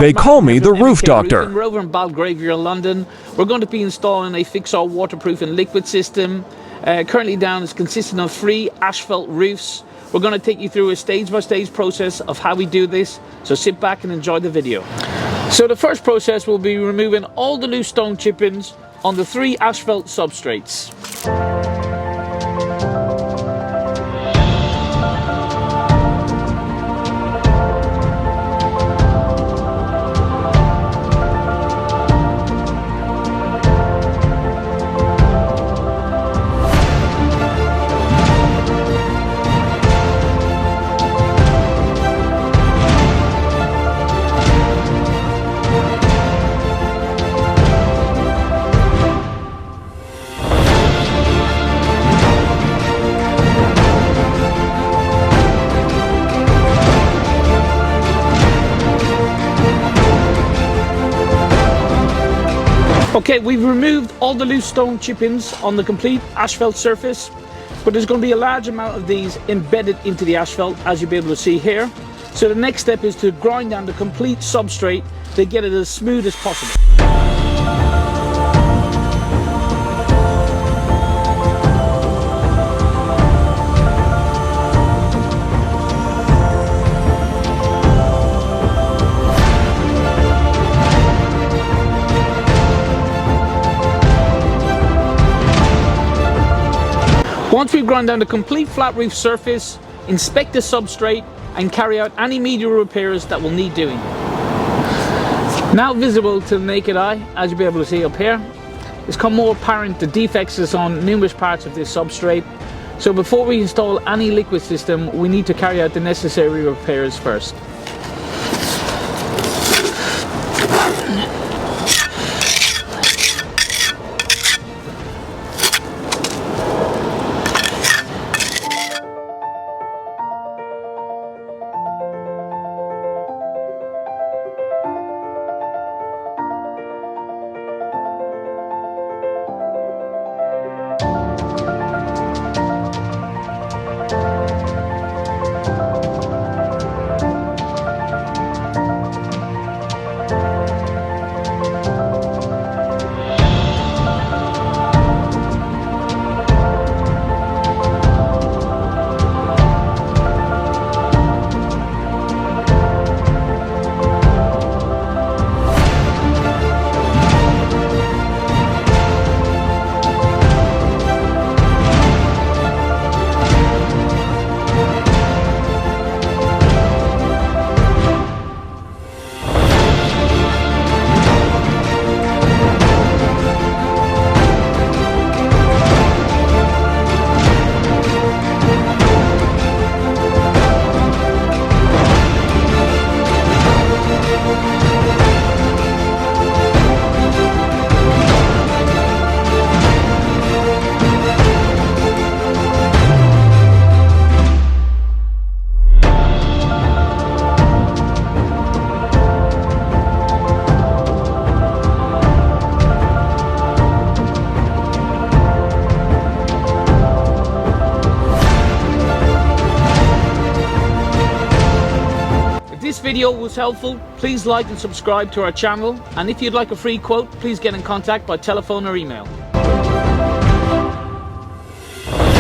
They call me the Roof Doctor. We're over in Balgravia, London. We're going to be installing a fix-all waterproofing liquid system. Currently down is consisting of 3 asphalt roofs. We're going to take you through a stage-by-stage process of how we do this. So sit back and enjoy the video. So the first process will be removing all the loose stone chippings on the 3 asphalt substrates. Okay, we've removed all the loose stone chippings on the complete asphalt surface, but there's going to be a large amount of these embedded into the asphalt, as you'll be able to see here. So the next step is to grind down the complete substrate to get it as smooth as possible. Once we've ground down the complete flat roof surface, inspect the substrate and carry out any major repairs that will need doing. Now visible to the naked eye, as you'll be able to see up here, it's become more apparent the defects is on numerous parts of this substrate. So before we install any liquid system, we need to carry out the necessary repairs first. If this video was helpful, please like and subscribe to our channel, and if you'd like a free quote, please get in contact by telephone or email.